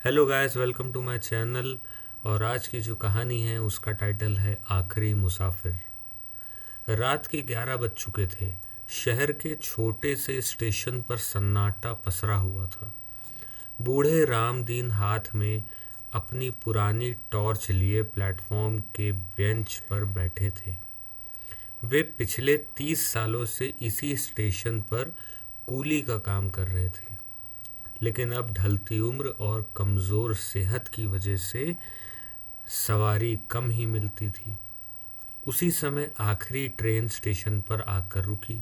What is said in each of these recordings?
Hello guys, welcome to my channel. और आज की जो कहानी है उसका टाइटल है आखिरी मुसाफिर। रात के 11 बज चुके थे। शहर के छोटे से स्टेशन पर सन्नाटा पसरा हुआ था। बूढ़े रामदीन हाथ में अपनी पुरानी टॉर्च लिए प्लेटफॉर्म के बेंच पर बैठे थे। वे पिछले 30 सालों से इसी स्टेशन पर कूली का काम कर रहे थे, लेकिन अब ढलती उम्र और कमज़ोर सेहत की वजह से सवारी कम ही मिलती थी। उसी समय आखिरी ट्रेन स्टेशन पर आकर रुकी।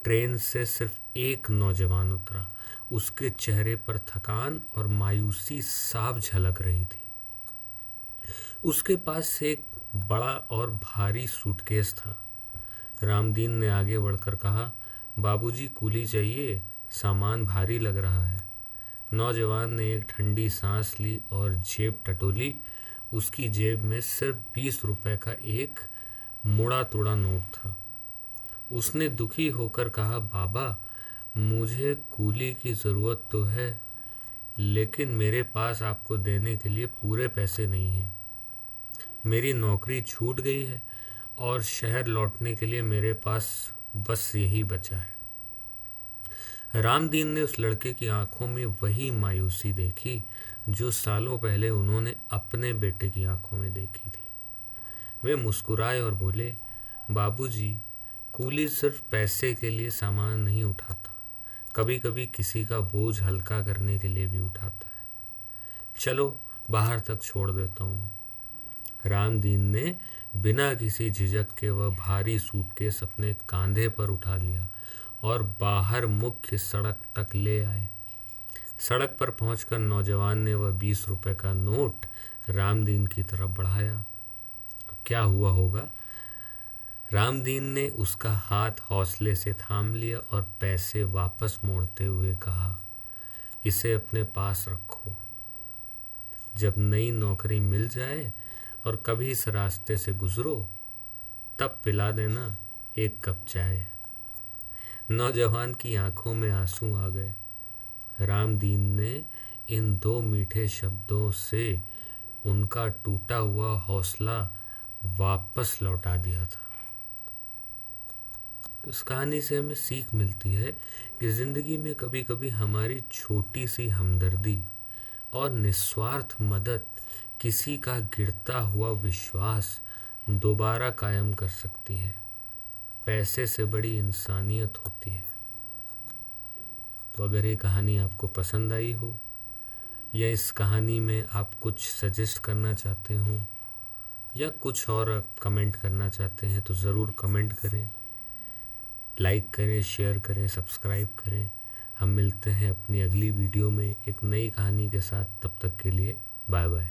ट्रेन से सिर्फ एक नौजवान उतरा। उसके चेहरे पर थकान और मायूसी साफ झलक रही थी। उसके पास एक बड़ा और भारी सूटकेस था। रामदीन ने आगे बढ़कर कहा, बाबूजी, कूली चाहिए, सामान भारी लग रहा है। नौजवान ने एक ठंडी सांस ली और जेब टटोली। उसकी जेब में सिर्फ 20 रुपए का एक मुड़ा तुड़ा नोट था। उसने दुखी होकर कहा, बाबा, मुझे कूली की ज़रूरत तो है, लेकिन मेरे पास आपको देने के लिए पूरे पैसे नहीं हैं। मेरी नौकरी छूट गई है और शहर लौटने के लिए मेरे पास बस यही बचा है। रामदीन ने उस लड़के की आंखों में वही मायूसी देखी जो सालों पहले उन्होंने अपने बेटे की आंखों में देखी थी। वे मुस्कुराए और बोले, बाबूजी, कूली सिर्फ पैसे के लिए सामान नहीं उठाता, कभी कभी किसी का बोझ हल्का करने के लिए भी उठाता है। चलो, बाहर तक छोड़ देता हूँ। रामदीन ने बिना किसी झिझक के वह भारी सूटकेस अपने कांधे पर उठा लिया और बाहर मुख्य सड़क तक ले आए। सड़क पर पहुंचकर नौजवान ने वह 20 रुपए का नोट रामदीन की तरफ बढ़ाया। अब क्या हुआ होगा? रामदीन ने उसका हाथ हौसले से थाम लिया और पैसे वापस मोड़ते हुए कहा, इसे अपने पास रखो। जब नई नौकरी मिल जाए और कभी इस रास्ते से गुजरो, तब पिला देना एक कप चाय। नौजवान की आंखों में आंसू आ गए। रामदीन ने इन दो मीठे शब्दों से उनका टूटा हुआ हौसला वापस लौटा दिया था। इस कहानी से हमें सीख मिलती है कि ज़िंदगी में कभी कभी हमारी छोटी सी हमदर्दी और निस्वार्थ मदद किसी का गिरता हुआ विश्वास दोबारा कायम कर सकती है। पैसे से बड़ी इंसानियत होती है। तो अगर ये कहानी आपको पसंद आई हो या इस कहानी में आप कुछ सजेस्ट करना चाहते हो या कुछ और कमेंट करना चाहते हैं तो ज़रूर कमेंट करें, लाइक करें, शेयर करें, सब्सक्राइब करें। हम मिलते हैं अपनी अगली वीडियो में एक नई कहानी के साथ। तब तक के लिए बाय बाय।